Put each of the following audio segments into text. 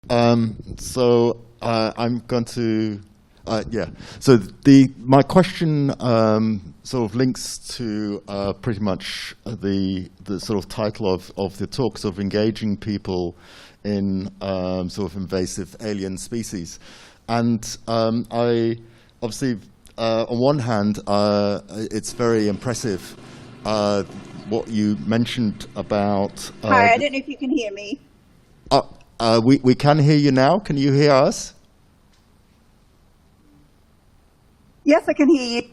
I'm going to, yeah. So my question sort of links to pretty much the sort of title of the talk, sort of engaging people in sort of invasive alien species. And I obviously, on one hand, it's very impressive what you mentioned about. Hi, I don't know if you can hear me. We can hear you now. Can you hear us? Yes, I can hear you.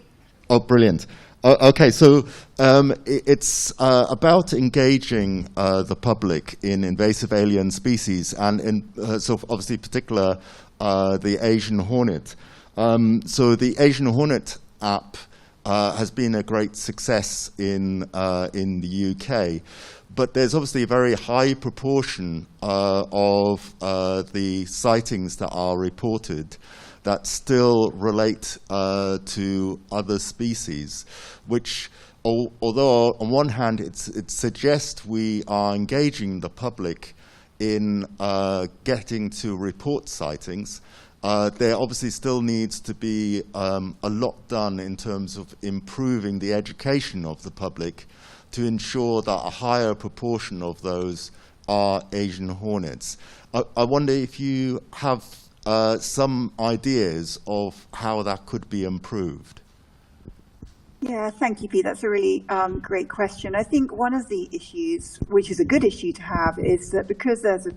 Oh, brilliant. Okay, so it's about engaging the public in invasive alien species, and in so obviously particular the Asian hornet. So the Asian hornet app has been a great success in the UK, but there's obviously a very high proportion of the sightings that are reported that still relate to other species, which, although on one hand it suggests we are engaging the public in getting to report sightings, there obviously still needs to be a lot done in terms of improving the education of the public to ensure that a higher proportion of those are Asian hornets. I wonder if you have some ideas of how that could be improved. Yeah, thank you, Pete. That's a really great question. I think one of the issues, which is a good issue to have, is that because there's a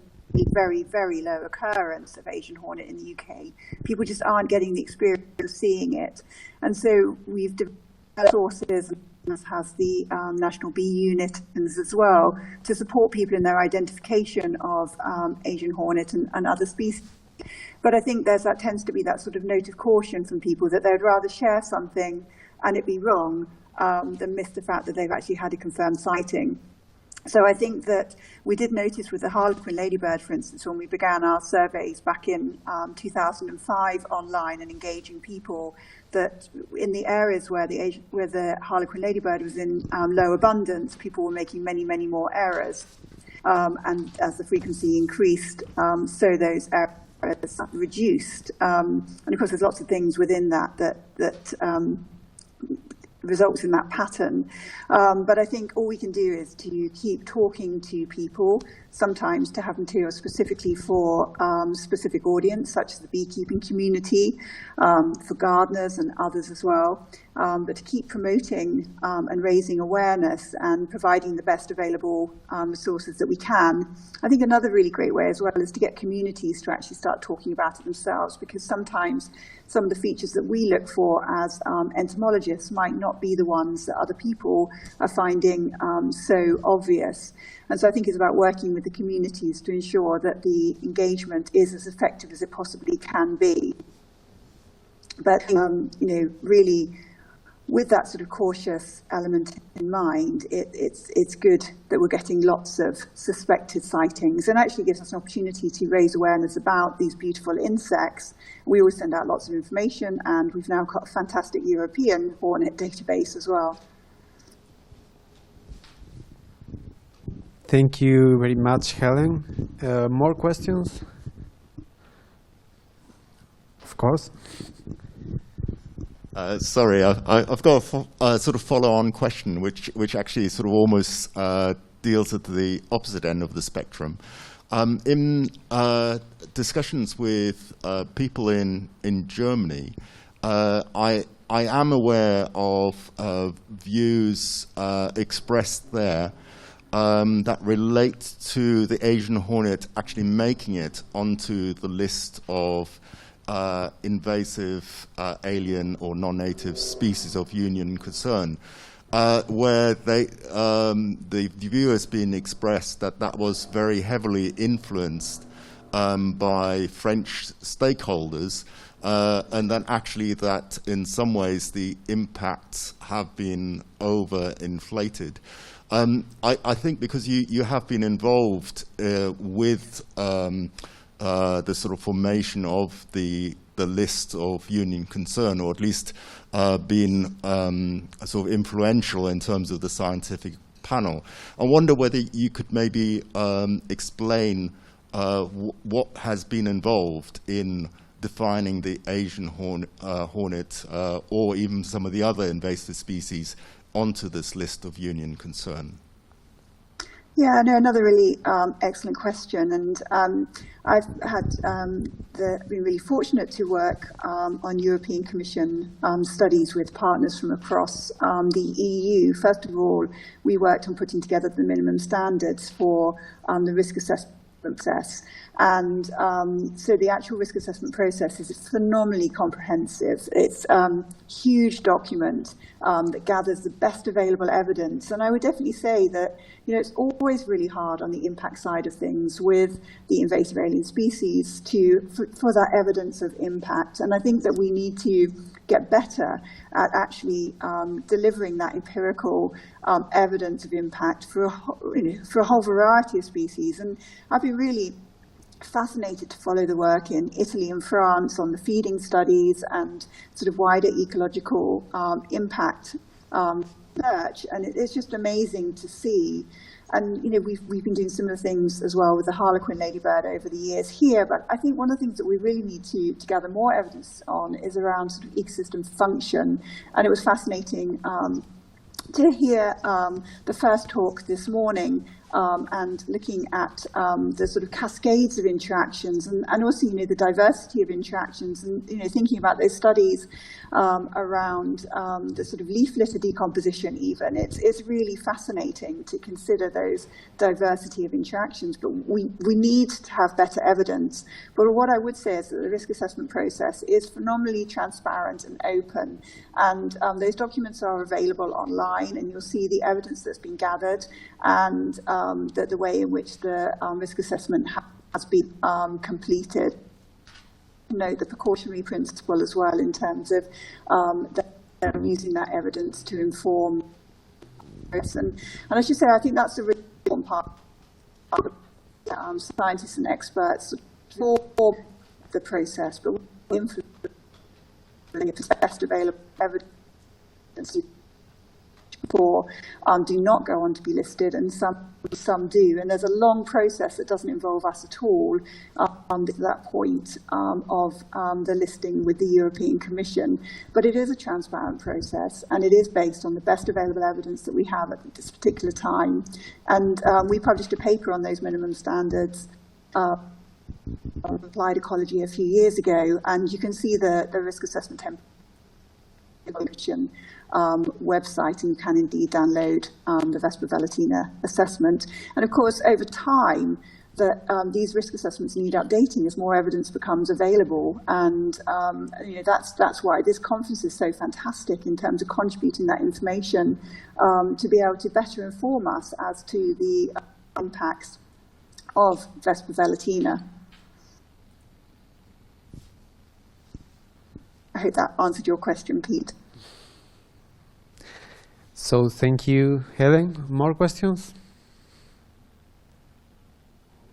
very, very low occurrence of Asian hornet in the UK, people just aren't getting the experience of seeing it. And so we've developed sources, as has the National Bee Unit as well, to support people in their identification of Asian hornet and other species. But I think that tends to be that sort of note of caution from people that they'd rather share something and it be wrong than miss the fact that they've actually had a confirmed sighting. So I think that we did notice with the harlequin ladybird, for instance, when we began our surveys back in 2005 online and engaging people, that in the areas where the harlequin ladybird was in low abundance, people were making many, many more errors. And as the frequency increased, so those errors reduced. And of course, there's lots of things within that results in that pattern. But I think all we can do is to keep talking to people, sometimes to have material specifically for specific audience, such as the beekeeping community, for gardeners and others as well. But to keep promoting and raising awareness and providing the best available resources that we can. I think another really great way as well is to get communities to actually start talking about it themselves, because sometimes some of the features that we look for as entomologists might not be the ones that other people are finding so obvious. And so I think it's about working with the communities to ensure that the engagement is as effective as it possibly can be. But, really, with that sort of cautious element in mind, it's good that we're getting lots of suspected sightings, and actually gives us an opportunity to raise awareness about these beautiful insects. We always send out lots of information, and we've now got a fantastic European hornet database as well. Thank you very much, Helen. More questions? Of course. Sorry, I've got a sort of follow-on question, which actually sort of almost deals at the opposite end of the spectrum. In discussions with people in Germany, I am aware of views expressed there that relate to the Asian hornet actually making it onto the list of invasive alien or non-native species of union concern, where the view has been expressed that was very heavily influenced by French stakeholders, and then actually that in some ways the impacts have been overinflated. I think because you have been involved with the sort of formation of the list of union concern, or at least been sort of influential in terms of the scientific panel. I wonder whether you could maybe explain what has been involved in defining the Asian hornet or even some of the other invasive species onto this list of union concern? Yeah, no, another really excellent question, and I've been really fortunate to work on European Commission studies with partners from across the EU. First of all, we worked on putting together the minimum standards for the risk assessment process, and so the actual risk assessment process is phenomenally comprehensive. It's a huge document that gathers the best available evidence, and I would definitely say that it's always really hard on the impact side of things with the invasive alien species for that evidence of impact, and I think that we need to get better at actually delivering that empirical evidence of impact for a whole variety of species. And I've been really fascinated to follow the work in Italy and France on the feeding studies and sort of wider ecological impact research, and it's just amazing to see. And we've been doing similar things as well with the harlequin ladybird over the years here, but I think one of the things that we really need to gather more evidence on is around sort of ecosystem function. And it was fascinating to hear the first talk this morning and looking at the sort of cascades of interactions and also the diversity of interactions, and thinking about those studies around the sort of leaf litter decomposition even. It's really fascinating to consider those diversity of interactions, but we need to have better evidence. But what I would say is that the risk assessment process is phenomenally transparent and open, and those documents are available online, and you'll see the evidence that's been gathered and the way in which the risk assessment has been completed. Note the precautionary principle as well in terms of using that evidence to inform. And I should say, I think that's a really important part of scientists and experts for the process, but influence the best available evidence do not go on to be listed, and some do. And there's a long process that doesn't involve us at all to that point of the listing with the European Commission. But it is a transparent process, and it is based on the best available evidence that we have at this particular time. And we published a paper on those minimum standards on applied ecology a few years ago, and you can see the risk assessment template website, and you can indeed download the Vespa velutina assessment. And of course, over time, these risk assessments need updating as more evidence becomes available. And that's why this conference is so fantastic in terms of contributing that information to be able to better inform us as to the impacts of Vespa velutina. I hope that answered your question, Pete. So thank you, Helen. More questions?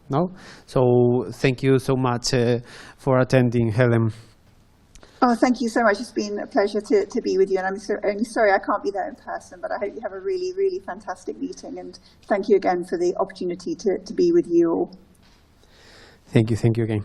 No? So thank you so much for attending, Helen. Oh, thank you so much. It's been a pleasure to be with you. And I'm only sorry I can't be there in person, but I hope you have a really, really fantastic meeting. And thank you again for the opportunity to be with you all. Thank you again.